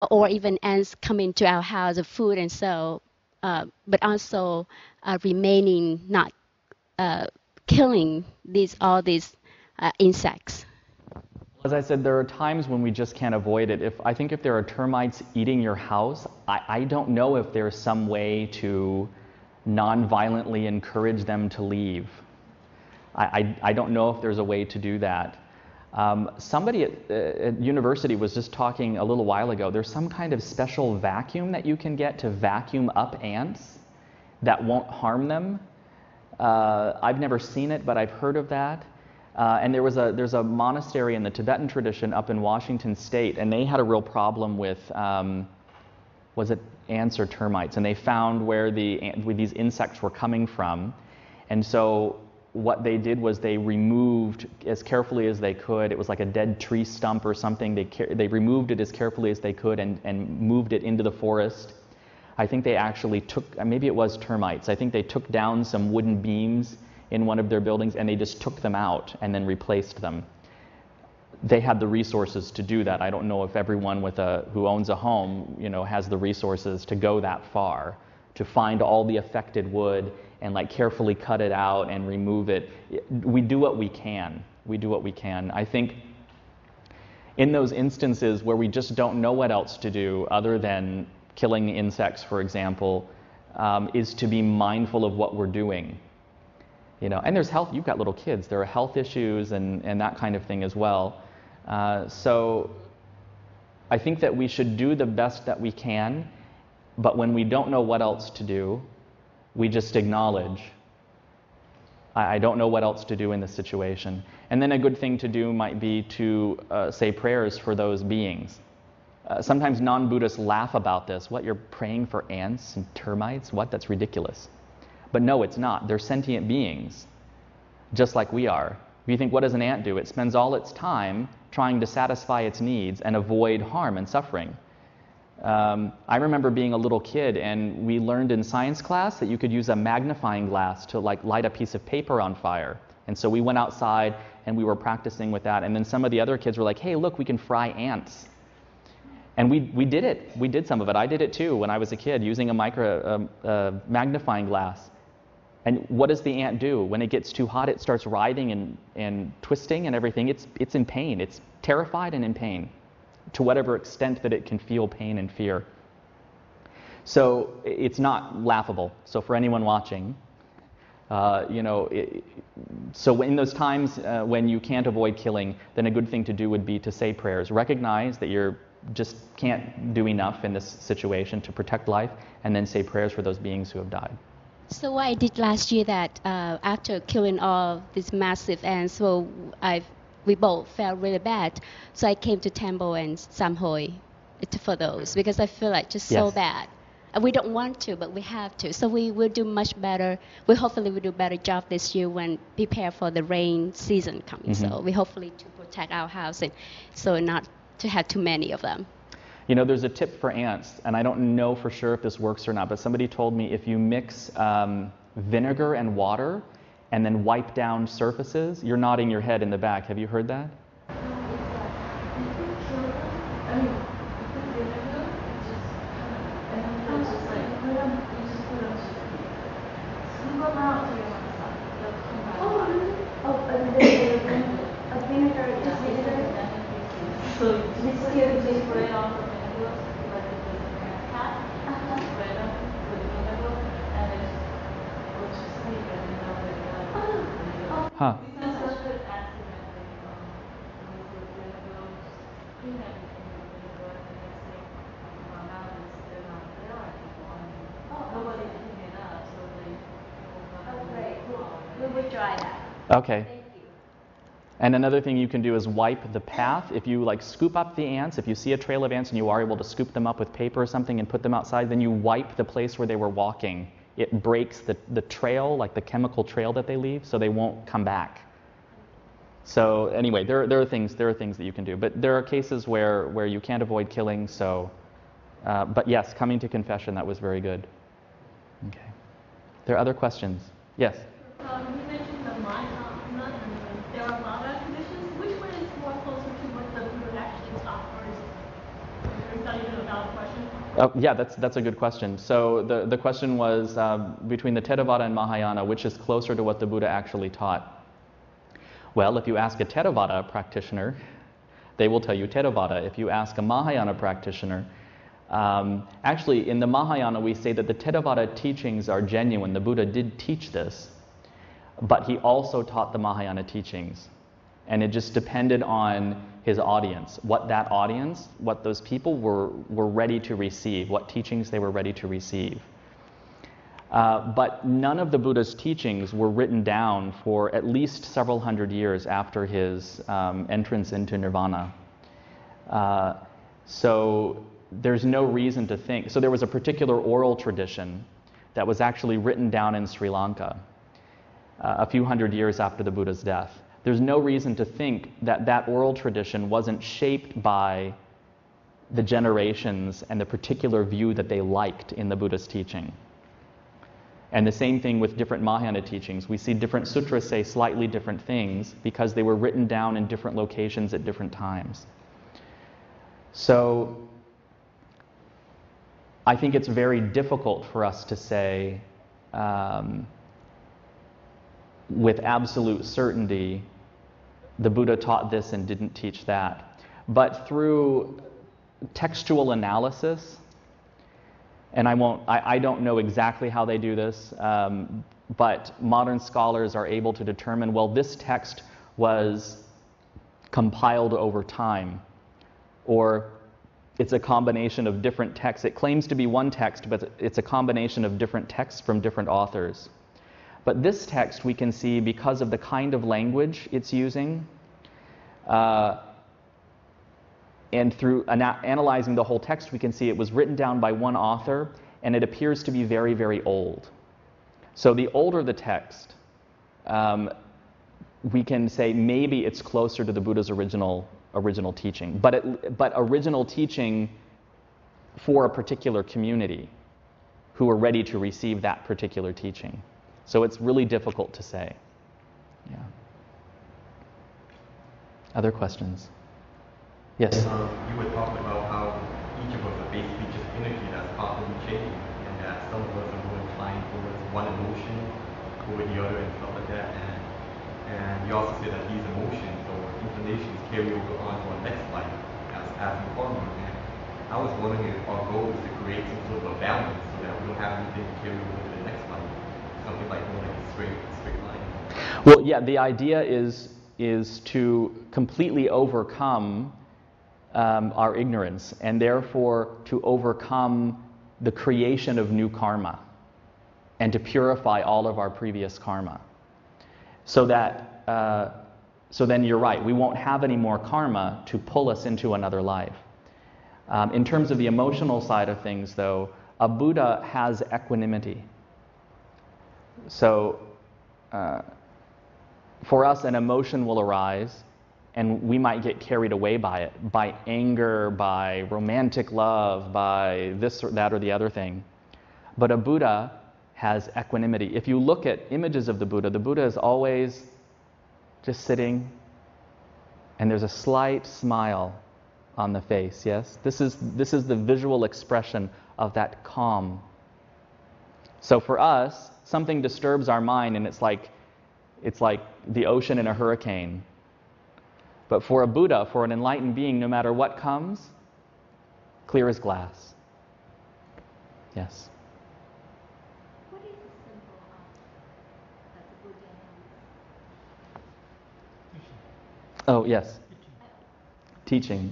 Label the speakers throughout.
Speaker 1: or even ants coming to our house of food and so, but also remaining not killing all these insects.
Speaker 2: As I said, there are times when we just can't avoid it. I think if there are termites eating your house, I don't know if there's some way to non-violently encourage them to leave. I don't know if there's a way to do that. Somebody at university was just talking a little while ago. There's some kind of special vacuum that you can get to vacuum up ants that won't harm them. I've never seen it, but I've heard of that. And there's a monastery in the Tibetan tradition up in Washington State, and they had a real problem with, was it ants or termites? And they found where these insects were coming from. And so what they did was they removed as carefully as they could. It was like a dead tree stump or something. They removed it as carefully as they could and moved it into the forest. I think they actually took, maybe it was termites. I think they took down some wooden beams in one of their buildings and they just took them out and then replaced them. They had the resources to do that. I don't know if everyone who owns a home, has the resources to go that far, to find all the affected wood and carefully cut it out and remove it. We do what we can. We do what we can. I think in those instances where we just don't know what else to do other than killing insects, for example, is to be mindful of what we're doing. And there's health. You've got little kids. There are health issues and that kind of thing as well. So I think that we should do the best that we can, but when we don't know what else to do, we just acknowledge, I don't know what else to do in this situation. And then a good thing to do might be to say prayers for those beings. Sometimes non-Buddhists laugh about this. What, you're praying for ants and termites? What? That's ridiculous. But no, it's not. They're sentient beings, just like we are. If you think, what does an ant do? It spends all its time trying to satisfy its needs and avoid harm and suffering. I remember being a little kid, and we learned in science class that you could use a magnifying glass to light a piece of paper on fire. And so we went outside and we were practicing with that. And then some of the other kids were like, hey, look, we can fry ants. And we did it. We did some of it. I did it too when I was a kid, using a magnifying glass. And what does the ant do? When it gets too hot, it starts writhing and twisting and everything. It's in pain. It's terrified and in pain, to whatever extent that it can feel pain and fear. So it's not laughable. So for anyone watching, so in those times when you can't avoid killing, then a good thing to do would be to say prayers. Recognize that you're just can't do enough in this situation to protect life, and then say prayers for those beings who have died.
Speaker 1: So what I did last year that after killing all these massive ants, so we both felt really bad. So I came to temple and samhoi for those because I feel like just so
Speaker 2: Yes.
Speaker 1: bad. And we don't want to, but we have to. So we will do much better. We hopefully will do a better job this year when prepare for the rain season coming.
Speaker 2: Mm-hmm.
Speaker 1: So we hopefully to protect our house and so not to have too many of them.
Speaker 2: There's a tip for ants, and I don't know for sure if this works or not, but somebody told me if you mix vinegar and water and then wipe down surfaces, you're nodding your head in the back. Have you heard that? Huh.
Speaker 1: We will try that.
Speaker 2: Okay. And another thing you can do is wipe the path. If you scoop up the ants, if you see a trail of ants and you are able to scoop them up with paper or something and put them outside, then you wipe the place where they were walking. It breaks the trail, the chemical trail that they leave, so they won't come back. So anyway, there are things that you can do, but there are cases where you can't avoid killing. So, but yes, coming to confession, that was very good. Okay. There are other questions? Yes.
Speaker 3: You mentioned the Maya and the Theravada traditions. Which one is more closer to what the Buddha actually offers? We're talking about
Speaker 2: Yeah, that's a good question. So the question was between the Theravada and Mahayana, which is closer to what the Buddha actually taught? Well, if you ask a Theravada practitioner, they will tell you Theravada. If you ask a Mahayana practitioner, actually in the Mahayana we say that the Theravada teachings are genuine. The Buddha did teach this, but he also taught the Mahayana teachings. And it just depended on his audience, what those people were ready to receive, what teachings they were ready to receive. But none of the Buddha's teachings were written down for at least several hundred years after his entrance into nirvana. So there's no reason to think. So there was a particular oral tradition that was actually written down in Sri Lanka a few hundred years after the Buddha's death. There's no reason to think that that oral tradition wasn't shaped by the generations and the particular view that they liked in the Buddha's teaching. And the same thing with different Mahayana teachings. We see different sutras say slightly different things because they were written down in different locations at different times. So I think it's very difficult for us to say with absolute certainty the Buddha taught this and didn't teach that. But through textual analysis, and I don't know exactly how they do this, but modern scholars are able to determine, well, this text was compiled over time, or it's a combination of different texts. It claims to be one text, but it's a combination of different texts from different authors. But this text we can see, because of the kind of language it's using, and through analyzing the whole text, we can see it was written down by one author, and it appears to be very, very old. So the older the text, we can say maybe it's closer to the Buddha's original teaching, but original teaching for a particular community who are ready to receive that particular teaching. So it's really difficult to say. Yeah. Other questions? Yes.
Speaker 4: You were talking about how each of us are basically just energy that's constantly changing, and that some of us are more inclined towards one emotion over the other and stuff like that. And you also said that these emotions or inclinations carry over onto our next life as we karma. And I was wondering if our goal is to create some sort of a balance so that we don't have anything to carry over to the next life, something like more like a straight line.
Speaker 2: Well, yeah, the idea is to completely overcome our ignorance, and therefore to overcome the creation of new karma, and to purify all of our previous karma, so that so then you're right, we won't have any more karma to pull us into another life. In terms of the emotional side of things, though, a Buddha has equanimity. So for us, an emotion will arise, and we might get carried away by it, by anger, by romantic love, by this or that or the other thing. But a Buddha has equanimity. If you look at images of the Buddha is always just sitting, and there's a slight smile on the face, yes? This is the visual expression of that calm. So for us, something disturbs our mind, and it's like the ocean in a hurricane. But for a Buddha, for an enlightened being, no matter what comes, clear as glass. Yes.
Speaker 3: What is the symbol that the Buddha has?
Speaker 2: Oh, yes. Teaching.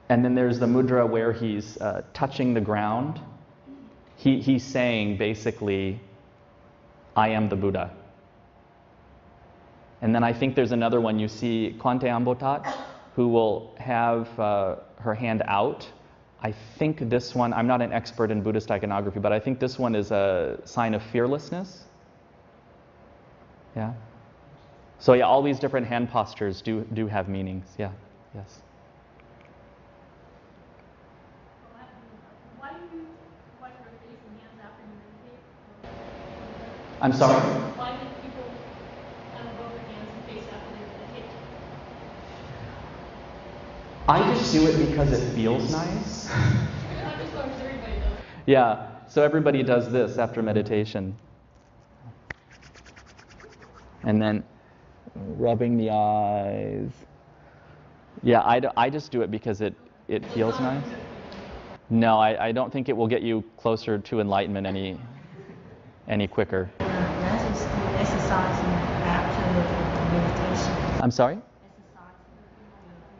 Speaker 2: And then there's the mudra where he's touching the ground. He's saying, basically, I am the Buddha. And then I think there's another one. You see Kwante Ambotat, who will have her hand out. I think this one, I'm not an expert in Buddhist iconography, but I think this one is a sign of fearlessness. Yeah. So yeah, all these different hand postures do have meanings. Yeah. Yes.
Speaker 3: Why do you wipe your face and hands after you meditate?
Speaker 2: I'm sorry?
Speaker 3: Why do people rub their hands and face after they meditate?
Speaker 2: I just do it because it feels nice.
Speaker 3: I just thought everybody does.
Speaker 2: Yeah, so everybody does this after meditation. And then rubbing the eyes. Yeah, I just do it because it feels nice. No, I don't think it will get you closer to enlightenment any quicker.
Speaker 5: That is the exercising after meditation.
Speaker 2: I'm sorry?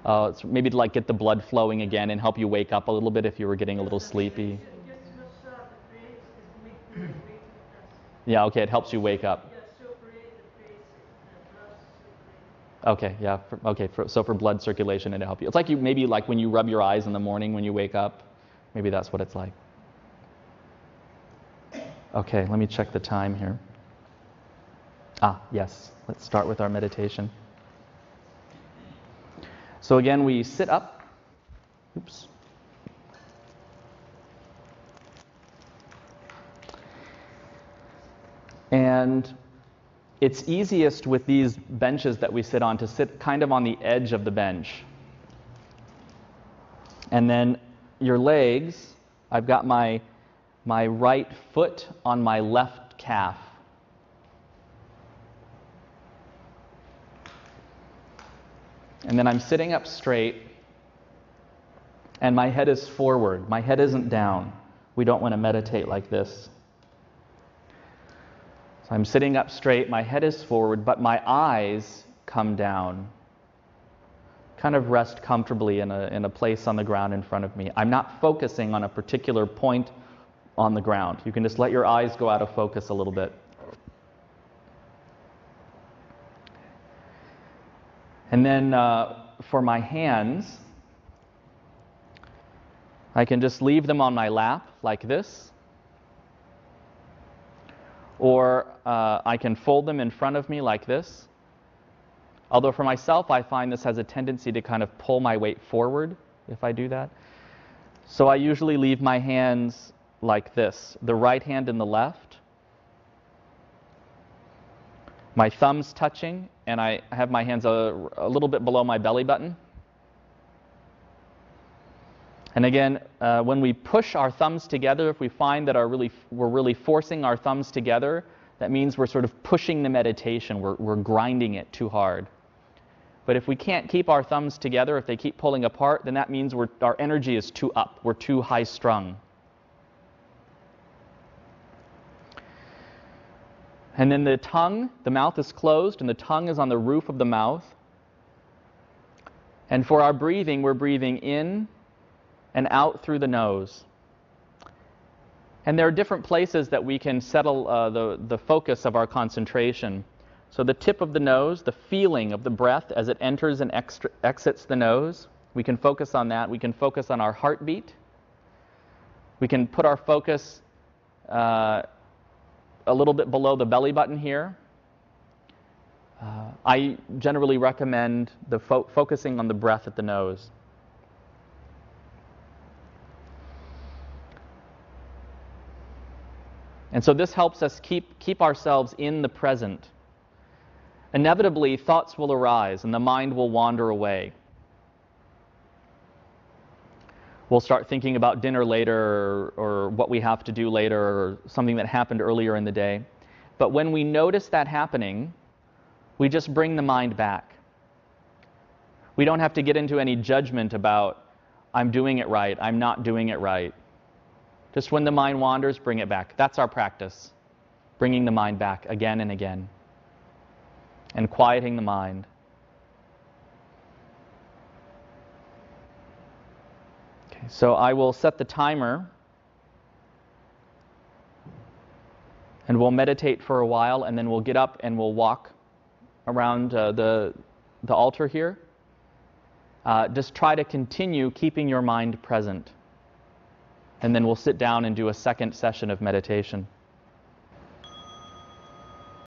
Speaker 2: It's maybe to like get the blood flowing again and help you wake up a little bit if you were getting a little sleepy. Yeah, okay, it helps you wake up. Okay, yeah, so for blood circulation it'll help you. It's like maybe like when you rub your eyes in the morning when you wake up, maybe that's what it's like. Okay, let me check the time here. Yes, let's start with our meditation. So again, we sit up. Oops. And it's easiest with these benches that we sit on to sit kind of on the edge of the bench. And then your legs, I've got my right foot on my left calf. And then I'm sitting up straight, and my head is forward. My head isn't down. We don't want to meditate like this. So I'm sitting up straight, my head is forward, but my eyes come down. Kind of rest comfortably in a place on the ground in front of me. I'm not focusing on a particular point on the ground. You can just let your eyes go out of focus a little bit. And then for my hands, I can just leave them on my lap like this. Or I can fold them in front of me like this. Although for myself, I find this has a tendency to kind of pull my weight forward if I do that. So I usually leave my hands like this, the right hand and the left. My thumbs touching, and I have my hands a little bit below my belly button. And again, when we push our thumbs together, if we find that we're really forcing our thumbs together, that means we're sort of pushing the meditation. We're grinding it too hard. But if we can't keep our thumbs together, if they keep pulling apart, then that means our energy is too up. We're too high strung. And then the mouth is closed, and the tongue is on the roof of the mouth. And for our breathing, we're breathing in and out through the nose. And there are different places that we can settle the focus of our concentration. So the tip of the nose, the feeling of the breath as it enters and exits the nose, we can focus on that. We can focus on our heartbeat. We can put our focus a little bit below the belly button here. I generally recommend focusing on the breath at the nose. And so this helps us keep ourselves in the present. Inevitably, thoughts will arise and the mind will wander away. We'll start thinking about dinner later or what we have to do later or something that happened earlier in the day. But when we notice that happening, we just bring the mind back. We don't have to get into any judgment about, I'm doing it right, I'm not doing it right. Just when the mind wanders, bring it back. That's our practice, bringing the mind back again and again, and quieting the mind. Okay, so I will set the timer, and we'll meditate for a while, and then we'll get up and we'll walk around the altar here. Just try to continue keeping your mind present. And then we'll sit down and do a second session of meditation.